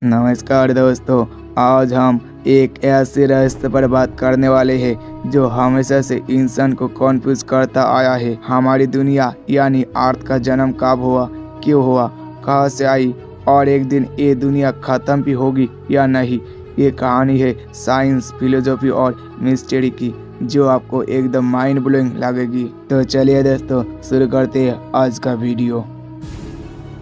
नमस्कार दोस्तों, आज हम एक ऐसे रहस्य पर बात करने वाले हैं जो हमेशा से इंसान को कन्फ्यूज करता आया है। हमारी दुनिया यानी अर्थ का जन्म कब हुआ, क्यों हुआ, कहाँ से आई और एक दिन ये दुनिया खत्म भी होगी या नहीं। ये कहानी है साइंस, फिलोसॉफी और मिस्ट्री की, जो आपको एकदम माइंड ब्लोइंग लगेगी। तो चलिए दोस्तों, शुरू करते हैं आज का वीडियो।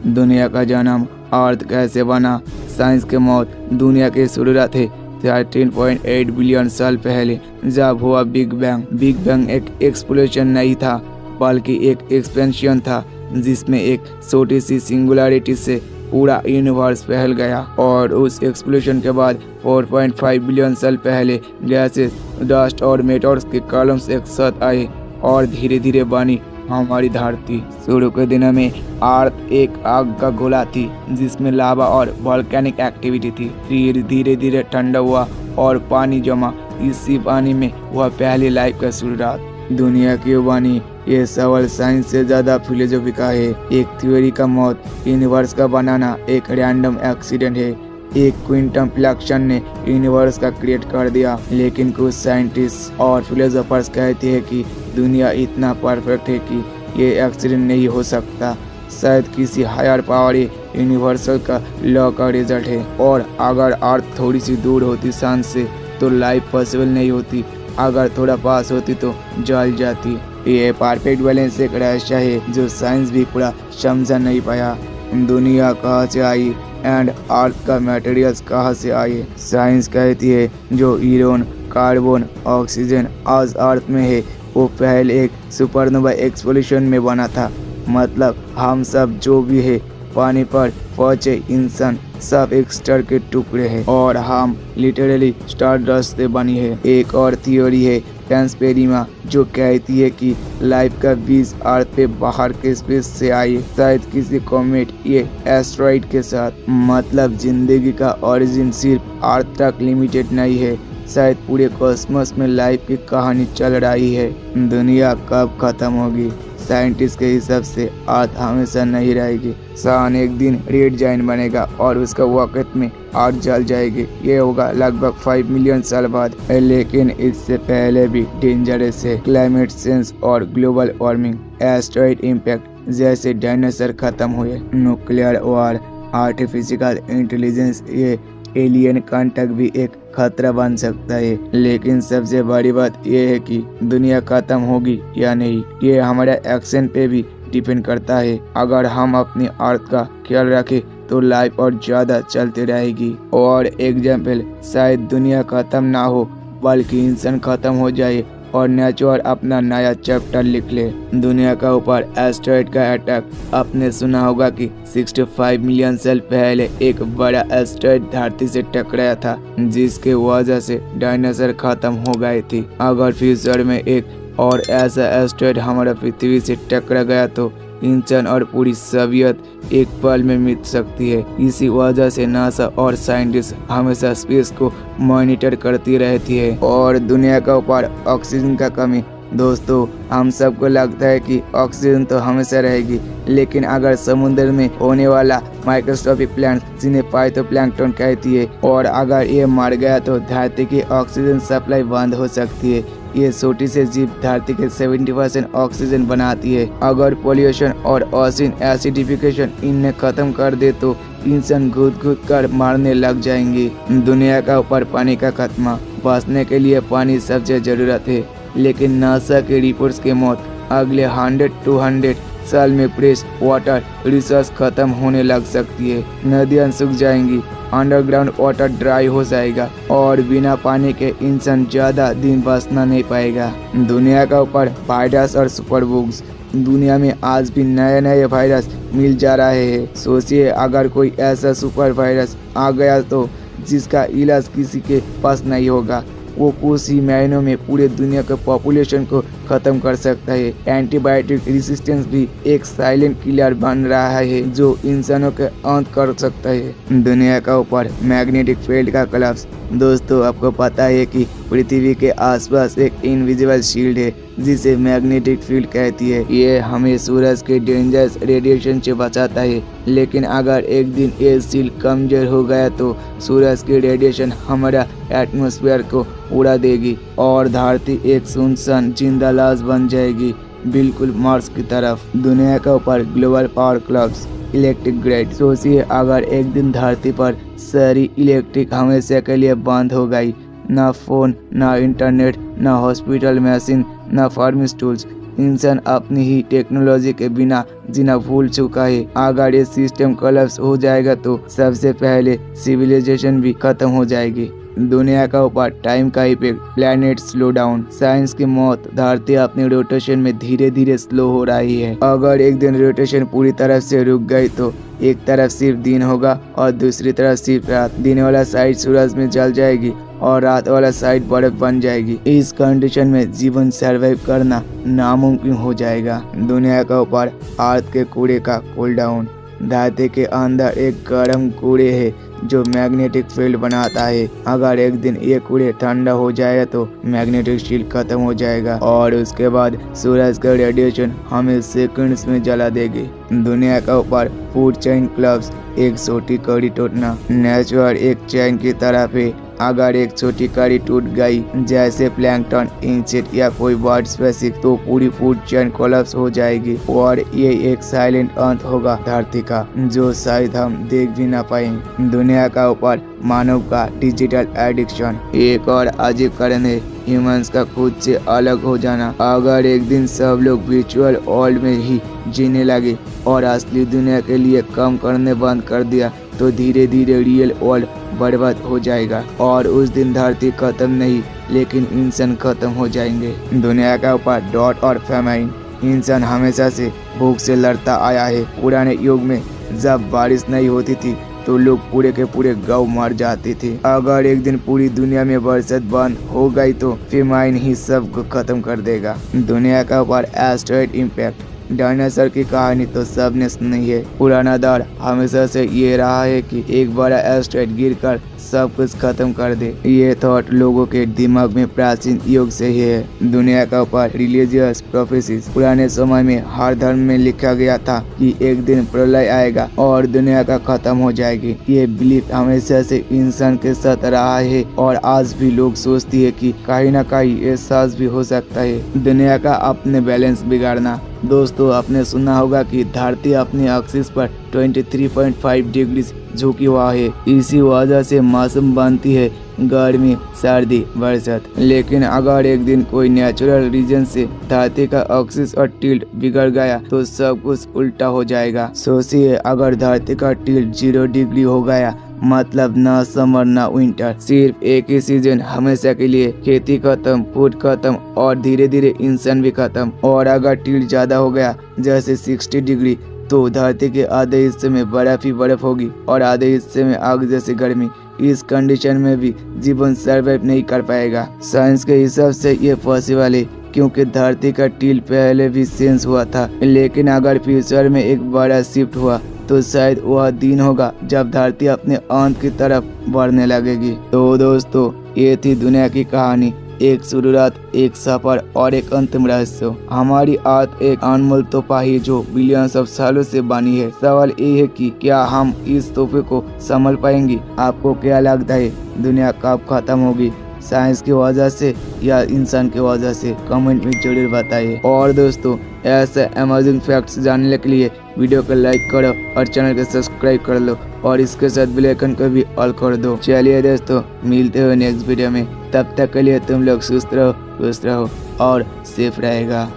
दुनिया का जन्म, अर्थ कैसे बना, साइंस के मौत, दुनिया की शुरुआत है 13.8 बिलियन साल पहले जब हुआ बिग बैंग। बिग बैंग एक एक्सप्लोजन नहीं था बल्कि एक एक्सपेंशन था, जिसमें एक छोटी सी सिंगुलरिटी से पूरा यूनिवर्स फैल गया। और उस एक्सप्लोजन के बाद 4.5 बिलियन साल पहले गैसेस, डस्ट और मेटल्स के कॉलम्स एक साथ आए और धीरे धीरे बनी हमारी धरती। शुरू के दिनों में अर्थ एक आग का गोला थी जिसमें लावा और वॉल्केनिक एक्टिविटी थी। फिर धीरे धीरे ठंडा हुआ और पानी जमा। इसी पानी में हुआ पहली लाइफ का शुरुआत। दुनिया क्यों बनी, ये सवाल साइंस से ज्यादा फिलोसॉफी का है। एक थ्योरी का मौत, यूनिवर्स का बनाना एक रैंडम एक्सीडेंट है। एक क्वांटम फ्लक्शन ने यूनिवर्स का क्रिएट कर दिया। लेकिन कुछ साइंटिस्ट और फिलोसोफर्स कहते हैं कि दुनिया इतना परफेक्ट है कि ये एक्सीडेंट नहीं हो सकता। शायद किसी हायर पावर यूनिवर्सल का लॉ का रिजल्ट है। और अगर अर्थ थोड़ी सी दूर होती सन से तो लाइफ पॉसिबल नहीं होती, अगर थोड़ा पास होती तो जल जाती। ये परफेक्ट बैलेंस एक रहस्य है जो साइंस भी पूरा समझा नहीं पाया। दुनिया कहाँ से आई एंड अर्थ का मटेरियल्स कहाँ से आए। साइंस कहती है जो ईरोन, कार्बन, ऑक्सीजन आज अर्थ में है वो पहले एक सुपरनोवा एक्सप्लोजन में बना था। मतलब हम सब जो भी है, पानी पर पहुंचे इंसान, सब एक स्टार के टुकड़े हैं और हम लिटरली स्टार डस्ट से बनी है। एक और थियोरी है ट्रांसपेरिमा जो कहती है कि लाइफ का बीज अर्थ पे बाहर के स्पेस से आई, शायद किसी कॉमेट ये एस्ट्रॉइड के साथ। मतलब जिंदगी का ओरिजिन सिर्फ अर्थ तक लिमिटेड नहीं है, शायद पूरे कॉस्मोस में लाइफ की कहानी चल रही है। दुनिया कब खत्म होगी? साइंटिस्ट के हिसाब से अर्थ हमेशा नहीं रहेगी। सन एक दिन रेड जाइंट बनेगा और उसका वक्त में अर्थ जल जाएगी। ये होगा लगभग 5 मिलियन साल बाद। लेकिन इससे पहले भी डेंजरस है क्लाइमेट चेंज और ग्लोबल वार्मिंग, एस्टेरॉइड इम्पैक्ट जैसे डायनासोर खत्म हुए, न्यूक्लियर वॉर, आर्टिफिशियल इंटेलिजेंस, ये एलियन कांटेक्ट भी एक खतरा बन सकता है। लेकिन सबसे बड़ी बात यह है कि दुनिया खत्म होगी या नहीं, ये हमारे एक्शन पे भी डिपेंड करता है। अगर हम अपनी अर्थ का ख्याल रखें तो लाइफ और ज्यादा चलती रहेगी। और एग्जाम्पल, शायद दुनिया खत्म ना हो बल्कि इंसान खत्म हो जाए और नेचर अपना नया चैप्टर लिख ले। दुनिया का ऊपर एस्टेरॉइड का अटैक, आपने सुना होगा कि 65 मिलियन साल पहले एक बड़ा एस्टेरॉइड धरती से टकराया था, जिसके वजह से डायनासोर खत्म हो गए थे। अगर फ्यूचर में एक और ऐसा एस्टेरॉइड हमारा पृथ्वी से टकरा गया तो इंसान और पूरी सभ्यता एक पल में मिट सकती है। इसी वजह से नासा और साइंटिस्ट हमेशा स्पेस को मॉनिटर करती रहती है। और दुनिया का ऊपर ऑक्सीजन का कमी, दोस्तों हम सबको लगता है कि ऑक्सीजन तो हमेशा रहेगी, लेकिन अगर समुद्र में होने वाला माइक्रोस्कोपिक प्लांट, जिन्हें फाइटोप्लैंक्टन कहती है, और अगर ये मर गया तो धरती की ऑक्सीजन सप्लाई बंद हो सकती है। ये छोटी से जीव धरती के 70% ऑक्सीजन बनाती है। अगर पोल्यूशन और ओशन एसिडिफिकेशन इन्हें खत्म कर दे तो इंसान घुट घुट कर मारने लग जाएंगे। दुनिया का ऊपर पानी का खात्मा, बचने के लिए पानी सबसे जरूरत है। लेकिन नासा के रिपोर्ट्स के मौत, अगले 100-200 साल में फ्रेश वाटर रिसोर्स खत्म होने लग सकती है। नदियाँ सूख जाएंगी, अंडरग्राउंड वाटर ड्राई हो जाएगा और बिना पानी के इंसान ज्यादा दिन बचना नहीं पाएगा। दुनिया का ऊपर वायरस और सुपर बुग्स, दुनिया में आज भी नए नए वायरस मिल जा रहे हैं। सोचिए अगर कोई ऐसा सुपर वायरस आ गया तो जिसका इलाज किसी के पास नहीं होगा, वो कुछ ही महीनों में पूरे दुनिया के पॉपुलेशन को खत्म कर सकता है। एंटीबायोटिक रेजिस्टेंस भी एक साइलेंट किलर बन रहा है जो इंसानों के अंत कर सकता है। दुनिया का ऊपर मैग्नेटिक फील्ड का कोलैप्स, दोस्तों आपको पता है कि पृथ्वी के आसपास एक इनविजिबल शील्ड है जिसे मैग्नेटिक फील्ड कहती है। ये हमें सूरज के डेंजरस रेडिएशन से बचाता है, लेकिन अगर एक दिन ये शील्ड कमजोर हो गया तो सूरज की रेडिएशन हमारा एटमॉस्फेयर को उड़ा देगी और धरती एक सुनसान जिंदा लाश बन जाएगी, बिल्कुल मार्स की तरफ। दुनिया के ऊपर global power clubs electric grid. सोचिए अगर एक दिन धरती पर सारी इलेक्ट्रिक हमेशा के लिए बंद हो गई, ना फोन, ना इंटरनेट, ना हॉस्पिटल मशीन, ना फार्मिंग टूल्स। इंसान अपनी ही टेक्नोलॉजी के बिना जीना भूल चुका है। अगर ये सिस्टम कोलैप्स हो जाएगा तो सबसे पहले सिविलाइजेशन भी खत्म हो जाएगी। दुनिया का ऊपर टाइम का effect, planet slow down, science की मौत। धरती अपने रोटेशन में धीरे धीरे स्लो हो रही है। अगर एक दिन रोटेशन पूरी तरफ से रुक गई तो एक तरफ सिर्फ दिन होगा और दूसरी तरफ सिर्फ रात। दिन वाला साइड सूरज में जल जाएगी और रात वाला साइड बर्फ बन जाएगी। इस कंडीशन में जीवन सरवाइव करना नामुमकिन हो जाएगा। दुनिया का ऊपर अर्थ के कूड़े का कूल डाउन। धरती के अंदर एक गर्म कूड़े है जो मैग्नेटिक फील्ड बनाता है। अगर एक दिन ये कूड़े ठंडा हो जाएगा तो मैग्नेटिक फील्ड खत्म हो जाएगा और उसके बाद सूरज का रेडिएशन हमें सेकंड्स में जला देगी। दुनिया का ऊपर फूड चेन क्लब्स, एक छोटी कड़ी टूटना। नेचुरल एक चेन की तरफ है। अगर एक छोटी कड़ी टूट गई, जैसे प्लैंकटन, इंसेक्ट या कोई बर्ड स्पेसिस, तो पूरी फूड चेन कोलैप्स हो जाएगी और ये एक साइलेंट अंत होगा धरती का, जो शायद हम देख भी ना पाएंगे। दुनिया का ऊपर मानव का डिजिटल एडिक्शन। एक और अजीब कारण है ह्यूमंस का खुद से अलग हो जाना। अगर एक दिन सब लोग वर्चुअल वर्ल्ड में ही जीने लगे और असली दुनिया के लिए काम करने बंद कर दिया तो धीरे धीरे रियल वर्ल्ड बर्बाद हो जाएगा और उस दिन धरती खत्म नहीं लेकिन इंसान खत्म हो जाएंगे। दुनिया का ऊपर डॉट और फेमाइन। इंसान हमेशा से भूख से लड़ता आया है। पुराने युग में जब बारिश नहीं होती थी तो लोग पूरे के पूरे गांव मर जाते थे। अगर एक दिन पूरी दुनिया में बरसात बंद हो गई तो फेमाइन ही सबको खत्म कर देगा। दुनिया का ऊपर एस्टेरॉयड इम्पैक्ट। डायनासोर की कहानी तो सबने सुनी है। पुराना दौर हमेशा से ये रहा है कि एक बड़ा एस्टेरॉयड गिरकर सब कुछ खत्म कर दे। ये थॉट लोगों के दिमाग में प्राचीन युग से ही है। दुनिया का ऊपर रिलीजियस प्रोफेसीज। पुराने समय में हर धर्म में लिखा गया था कि एक दिन प्रलय आएगा और दुनिया का खत्म हो जाएगी। ये बिलीफ हमेशा से इंसान के साथ रहा है और आज भी लोग सोचती है कि कहीं ना कहीं ये सच भी हो सकता है। दुनिया का अपने बैलेंस बिगाड़ना। दोस्तों, आपने सुना होगा कि धरती अपने एक्सिस पर 23.5 डिग्री झुकी हुआ है। इसी वजह से मौसम बनती है गर्मी, सर्दी, बरसात। लेकिन अगर एक दिन कोई नेचुरल रीजन से धरती का एक्सिस और टिल्ट बिगड़ गया तो सब कुछ उल्टा हो जाएगा। सोचिए अगर धरती का टिल्ट 0 डिग्री हो गया, मतलब ना समर ना विंटर, सिर्फ एक ही सीजन, हमेशा के लिए। खेती खत्म, फूड खत्म और धीरे धीरे इंसान भी खत्म। और अगर टिल्ट ज्यादा हो गया जैसे 60 डिग्री तो धरती के आधे हिस्से में बर्फ ही बर्फ होगी और आधे हिस्से में आग जैसी गर्मी। इस कंडीशन में भी जीवन सर्वाइव नहीं कर पाएगा। साइंस के हिसाब से ये पॉसिबल है क्योंकि धरती का टिल्ट पहले भी सेंस हुआ था। लेकिन अगर फ्यूचर में एक बड़ा शिफ्ट हुआ तो शायद वह दिन होगा जब धरती अपने अंत की तरफ बढ़ने लगेगी। तो दोस्तों, ये थी दुनिया की कहानी। एक शुरुआत, एक सफर और एक अंतिम रहस्य। हमारी अर्थ एक अनमोल तोहफा है जो बिलियंस ऑफ सालों से बनी है। सवाल ये है कि क्या हम इस तोहफे को संभाल पाएंगे? आपको क्या लगता है दुनिया कब खत्म होगी, साइंस की वजह से या इंसान की वजह से? कमेंट में जरूर बताइए। और दोस्तों, ऐसे अमेजिंग फैक्ट्स जानने के लिए वीडियो को लाइक करो और चैनल को सब्सक्राइब कर लो और इसके साथ बेल आइकन को भी ऑल कर दो। चलिए दोस्तों, मिलते हैं नेक्स्ट वीडियो में। तब तक के लिए तुम लोग सुस्त रहो, खुश रहो और सेफ रहेगा।